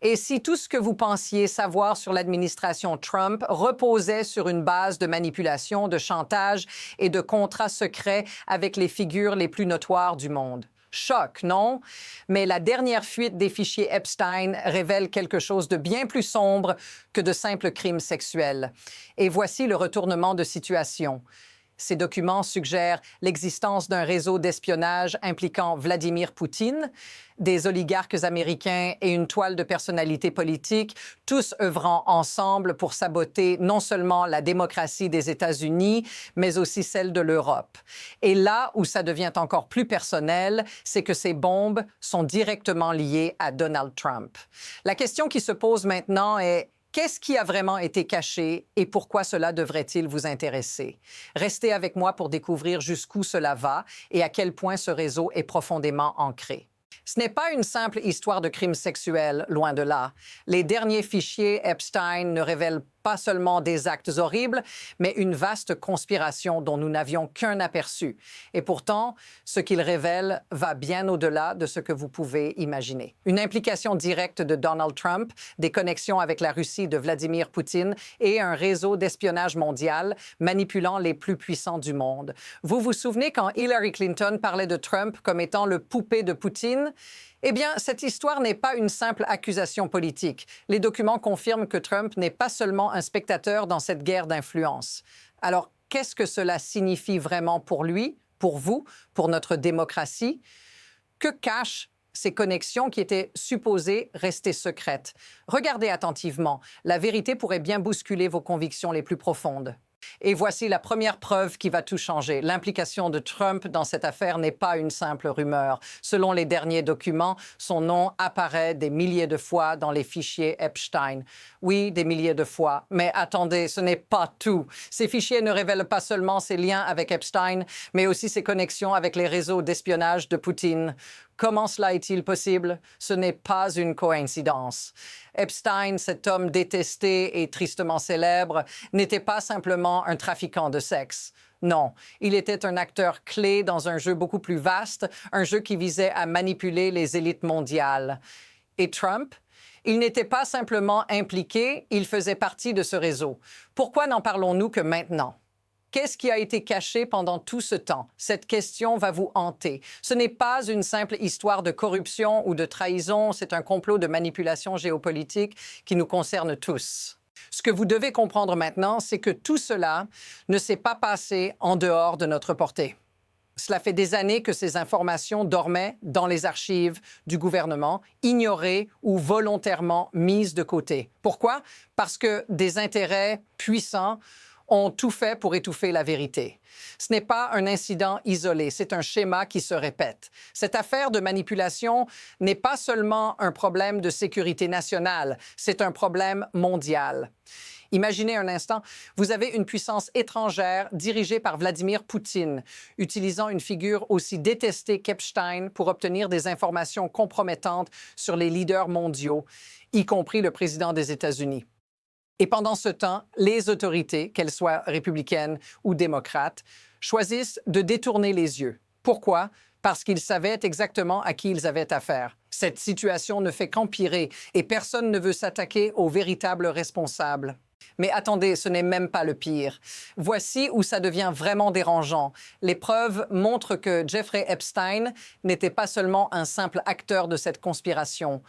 Et si tout ce que vous pensiez savoir sur l'administration Trump reposait sur une base de manipulation, de chantage et de contrats secrets avec les figures les plus notoires du monde? Choc, non? Mais la dernière fuite des fichiers Epstein révèle quelque chose de bien plus sombre que de simples crimes sexuels. Et voici le retournement de situation. Ces documents suggèrent l'existence d'un réseau d'espionnage impliquant Vladimir Poutine, des oligarques américains et une toile de personnalités politiques, tous œuvrant ensemble pour saboter non seulement la démocratie des États-Unis, mais aussi celle de l'Europe. Et là où ça devient encore plus personnel, c'est que ces bombes sont directement liées à Donald Trump. La question qui se pose maintenant est: qu'est-ce qui a vraiment été caché et pourquoi cela devrait-il vous intéresser? Restez avec moi pour découvrir jusqu'où cela va et à quel point ce réseau est profondément ancré. Ce n'est pas une simple histoire de crime sexuel, loin de là. Les derniers fichiers Epstein ne révèlent pas seulement des actes horribles, mais une vaste conspiration dont nous n'avions qu'un aperçu. Et pourtant, ce qu'ils révèlent va bien au-delà de ce que vous pouvez imaginer. Une implication directe de Donald Trump, des connexions avec la Russie de Vladimir Poutine et un réseau d'espionnage mondial manipulant les plus puissants du monde. Vous vous souvenez quand Hillary Clinton parlait de Trump comme étant le poupée de Poutine? Eh bien, cette histoire n'est pas une simple accusation politique. Les documents confirment que Trump n'est pas seulement un spectateur dans cette guerre d'influence. Alors, qu'est-ce que cela signifie vraiment pour lui, pour vous, pour notre démocratie? Que cachent ces connexions qui étaient supposées rester secrètes? Regardez attentivement. La vérité pourrait bien bousculer vos convictions les plus profondes. Et voici la première preuve qui va tout changer. L'implication de Trump dans cette affaire n'est pas une simple rumeur. Selon les derniers documents, son nom apparaît des milliers de fois dans les fichiers Epstein. Oui, des milliers de fois. Mais attendez, ce n'est pas tout. Ces fichiers ne révèlent pas seulement ses liens avec Epstein, mais aussi ses connexions avec les réseaux d'espionnage de Poutine. Comment cela est-il possible? Ce n'est pas une coïncidence. Epstein, cet homme détesté et tristement célèbre, n'était pas simplement un trafiquant de sexe. Non, il était un acteur clé dans un jeu beaucoup plus vaste, un jeu qui visait à manipuler les élites mondiales. Et Trump? Il n'était pas simplement impliqué, il faisait partie de ce réseau. Pourquoi n'en parlons-nous que maintenant? Qu'est-ce qui a été caché pendant tout ce temps? Cette question va vous hanter. Ce n'est pas une simple histoire de corruption ou de trahison, c'est un complot de manipulation géopolitique qui nous concerne tous. Ce que vous devez comprendre maintenant, c'est que tout cela ne s'est pas passé en dehors de notre portée. Cela fait des années que ces informations dormaient dans les archives du gouvernement, ignorées ou volontairement mises de côté. Pourquoi? Parce que des intérêts puissants ont tout fait pour étouffer la vérité. Ce n'est pas un incident isolé, c'est un schéma qui se répète. Cette affaire de manipulation n'est pas seulement un problème de sécurité nationale, c'est un problème mondial. Imaginez un instant, vous avez une puissance étrangère dirigée par Vladimir Poutine, utilisant une figure aussi détestée qu'Epstein pour obtenir des informations compromettantes sur les leaders mondiaux, y compris le président des États-Unis. Et pendant ce temps, les autorités, qu'elles soient républicaines ou démocrates, choisissent de détourner les yeux. Pourquoi? Parce qu'ils savaient exactement à qui ils avaient affaire. Cette situation ne fait qu'empirer et personne ne veut s'attaquer aux véritables responsables. Mais attendez, ce n'est même pas le pire. Voici où ça devient vraiment dérangeant. Les preuves montrent que Jeffrey Epstein n'était pas seulement un simple acteur de cette conspiration.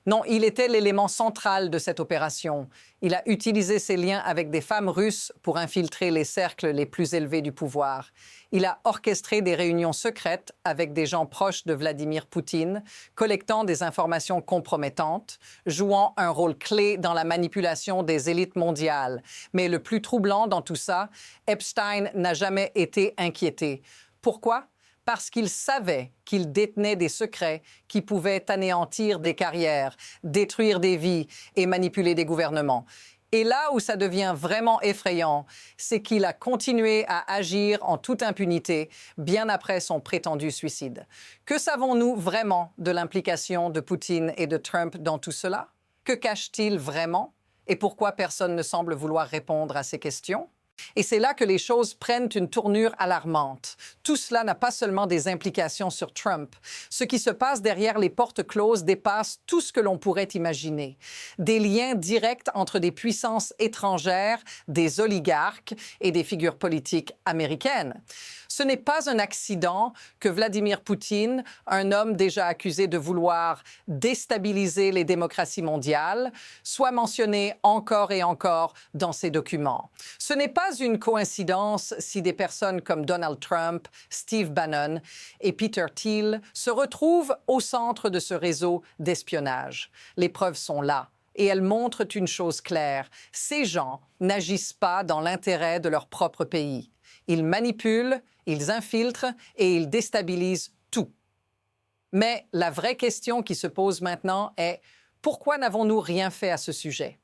Non, il était l'élément central de cette opération. Il a utilisé ses liens avec des femmes russes pour infiltrer les cercles les plus élevés du pouvoir. Il a orchestré des réunions secrètes avec des gens proches de Vladimir Poutine, collectant des informations compromettantes, jouant un rôle clé dans la manipulation des élites mondiales. Mais le plus troublant dans tout ça, Epstein n'a jamais été inquiété. Pourquoi? Parce qu'il savait qu'il détenait des secrets qui pouvaient anéantir des carrières, détruire des vies et manipuler des gouvernements. Et là où ça devient vraiment effrayant, c'est qu'il a continué à agir en toute impunité, bien après son prétendu suicide. Que savons-nous vraiment de l'implication de Poutine et de Trump dans tout cela? Que cache-t-il vraiment? Et pourquoi personne ne semble vouloir répondre à ces questions? Et c'est là que les choses prennent une tournure alarmante. Tout cela n'a pas seulement des implications sur Trump. Ce qui se passe derrière les portes closes dépasse tout ce que l'on pourrait imaginer. Des liens directs entre des puissances étrangères, des oligarques et des figures politiques américaines. Ce n'est pas un accident que Vladimir Poutine, un homme déjà accusé de vouloir déstabiliser les démocraties mondiales, soit mentionné encore et encore dans ces documents. Ce n'est pas une coïncidence si des personnes comme Donald Trump, Steve Bannon et Peter Thiel se retrouvent au centre de ce réseau d'espionnage. Les preuves sont là. Et elles montrent une chose claire. Ces gens n'agissent pas dans l'intérêt de leur propre pays. Ils manipulent, ils infiltrent et ils déstabilisent tout. Mais la vraie question qui se pose maintenant est pourquoi n'avons-nous rien fait à ce sujet?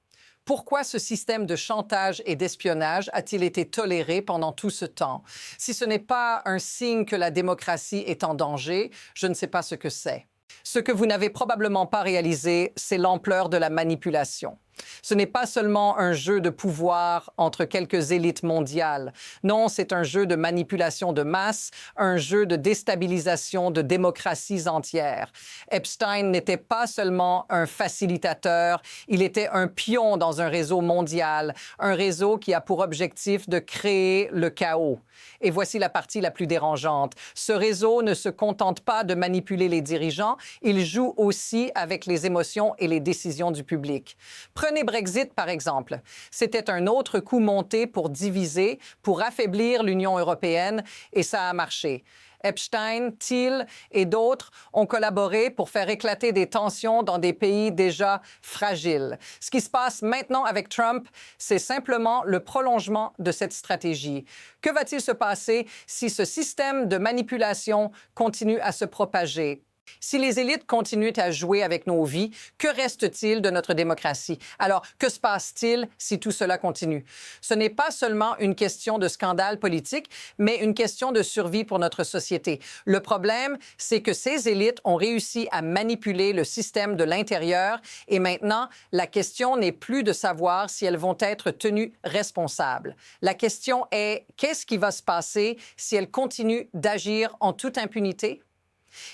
Pourquoi ce système de chantage et d'espionnage a-t-il été toléré pendant tout ce temps? Si ce n'est pas un signe que la démocratie est en danger, je ne sais pas ce que c'est. Ce que vous n'avez probablement pas réalisé, c'est l'ampleur de la manipulation. Ce n'est pas seulement un jeu de pouvoir entre quelques élites mondiales. Non, c'est un jeu de manipulation de masse, un jeu de déstabilisation de démocraties entières. Epstein n'était pas seulement un facilitateur, il était un pion dans un réseau mondial, un réseau qui a pour objectif de créer le chaos. Et voici la partie la plus dérangeante. Ce réseau ne se contente pas de manipuler les dirigeants, il joue aussi avec les émotions et les décisions du public. Prenez Brexit, par exemple. C'était un autre coup monté pour diviser, pour affaiblir l'Union européenne, et ça a marché. Epstein, Thiel et d'autres ont collaboré pour faire éclater des tensions dans des pays déjà fragiles. Ce qui se passe maintenant avec Trump, c'est simplement le prolongement de cette stratégie. Que va-t-il se passer si ce système de manipulation continue à se propager? Si les élites continuent à jouer avec nos vies, que reste-t-il de notre démocratie? Alors, que se passe-t-il si tout cela continue? Ce n'est pas seulement une question de scandale politique, mais une question de survie pour notre société. Le problème, c'est que ces élites ont réussi à manipuler le système de l'intérieur et maintenant, la question n'est plus de savoir si elles vont être tenues responsables. La question est, qu'est-ce qui va se passer si elles continuent d'agir en toute impunité?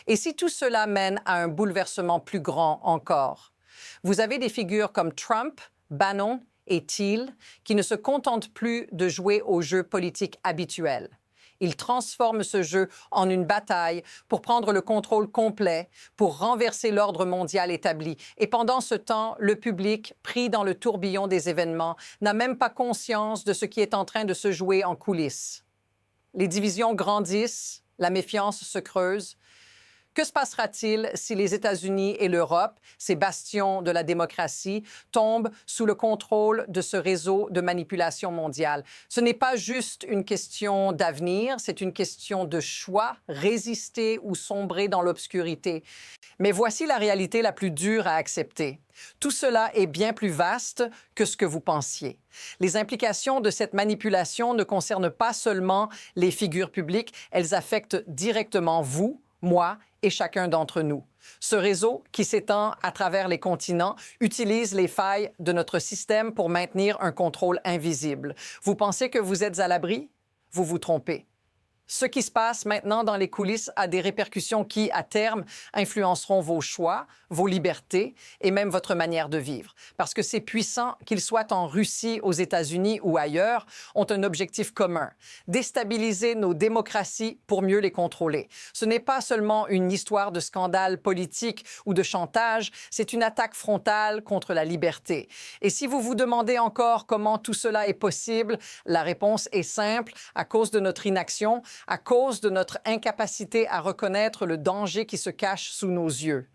Et si tout cela mène à un bouleversement plus grand encore? Vous avez des figures comme Trump, Bannon et Thiel qui ne se contentent plus de jouer au jeu politique habituel. Ils transforment ce jeu en une bataille pour prendre le contrôle complet, pour renverser l'ordre mondial établi. Et pendant ce temps, le public, pris dans le tourbillon des événements, n'a même pas conscience de ce qui est en train de se jouer en coulisses. Les divisions grandissent, la méfiance se creuse. Que se passera-t-il si les États-Unis et l'Europe, ces bastions de la démocratie, tombent sous le contrôle de ce réseau de manipulation mondiale? Ce n'est pas juste une question d'avenir, c'est une question de choix, résister ou sombrer dans l'obscurité. Mais voici la réalité la plus dure à accepter. Tout cela est bien plus vaste que ce que vous pensiez. Les implications de cette manipulation ne concernent pas seulement les figures publiques, elles affectent directement vous, moi et chacun d'entre nous. Ce réseau, qui s'étend à travers les continents, utilise les failles de notre système pour maintenir un contrôle invisible. Vous pensez que vous êtes à l'abri? Vous vous trompez. Ce qui se passe maintenant dans les coulisses a des répercussions qui, à terme, influenceront vos choix, vos libertés et même votre manière de vivre. Parce que ces puissants, qu'ils soient en Russie, aux États-Unis ou ailleurs, ont un objectif commun: déstabiliser nos démocraties pour mieux les contrôler. Ce n'est pas seulement une histoire de scandale politique ou de chantage, c'est une attaque frontale contre la liberté. Et si vous vous demandez encore comment tout cela est possible, la réponse est simple: à cause de notre inaction, à cause de notre incapacité à reconnaître le danger qui se cache sous nos yeux.